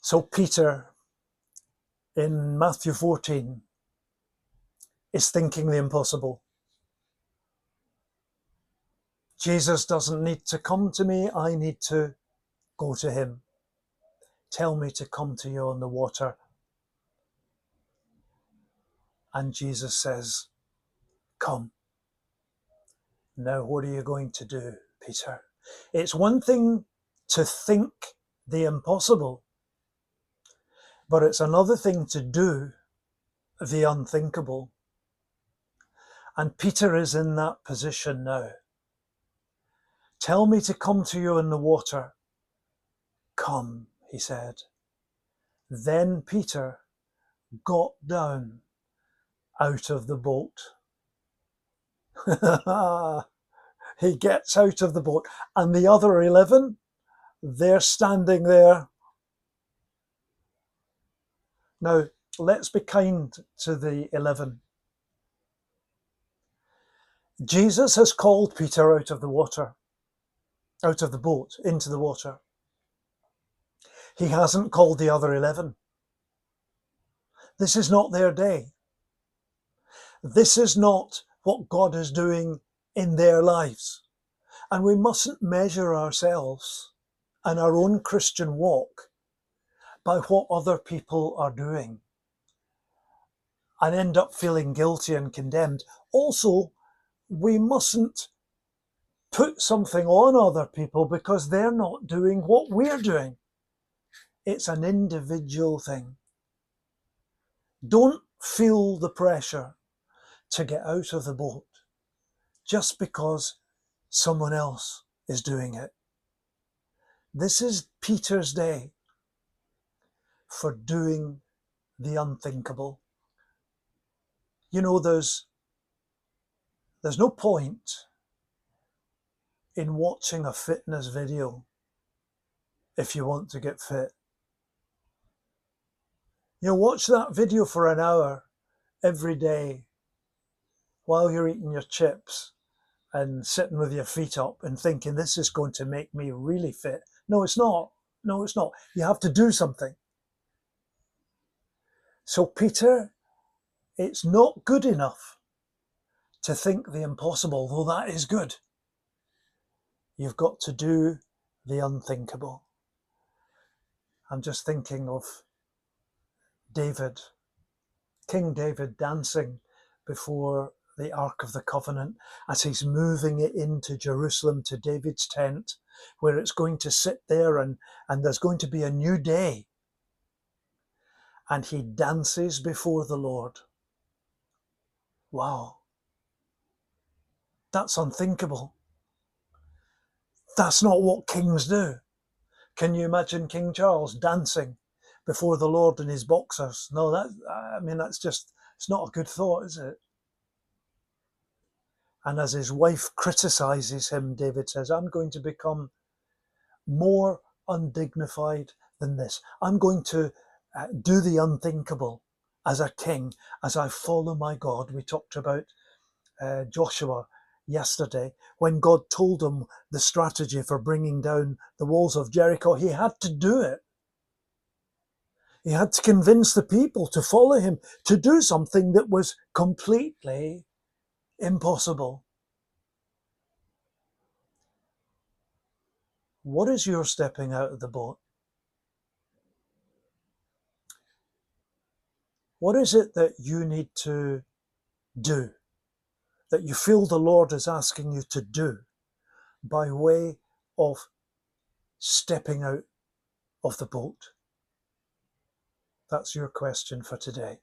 So Peter in Matthew 14 is thinking the impossible. Jesus doesn't need to come to me, I need to go to him. Tell me to come to you on the water. And Jesus says, come. Now what are you going to do, Peter? It's one thing to think the impossible, but it's another thing to do the unthinkable. And Peter is in that position now. Tell me to come to you in the water. Come, he said. Then Peter got down out of the boat. He gets out of the boat, and the other 11, they're standing there. Now, let's be kind to the 11. Jesus has called Peter out of the water, out of the boat, into the water. He hasn't called the other 11. This is not their day. This is not what God is doing in their lives. And we mustn't measure ourselves and our own Christian walk by what other people are doing and end up feeling guilty and condemned. Also, we mustn't put something on other people because they're not doing what we're doing. It's an individual thing. Don't feel the pressure to get out of the boat just because someone else is doing it. This is Peter's day for doing the unthinkable. You know, there's no point in watching a fitness video if you want to get fit. You watch that video for an hour every day while you're eating your chips and sitting with your feet up and thinking, this is going to make me really fit. No, it's not. No, it's not. You have to do something. So Peter, it's not good enough to think the impossible, though that is good. You've got to do the unthinkable. I'm just thinking of David, King David, dancing before the Ark of the Covenant as he's moving it into Jerusalem to David's tent, where it's going to sit there and there's going to be a new day. And he dances before the Lord. Wow. That's unthinkable. That's not what kings do. Can you imagine King Charles dancing before the Lord in his boxers? No, that's just, it's not a good thought, is it? And as his wife criticizes him, David says, I'm going to become more undignified than this. I'm going to do the unthinkable as a king, as I follow my God. We talked about Joshua yesterday, when God told him the strategy for bringing down the walls of Jericho. He had to do it. He had to convince the people to follow him, to do something that was completely impossible. What is your stepping out of the boat? What is it that you need to do, that you feel the Lord is asking you to do by way of stepping out of the boat? That's your question for today.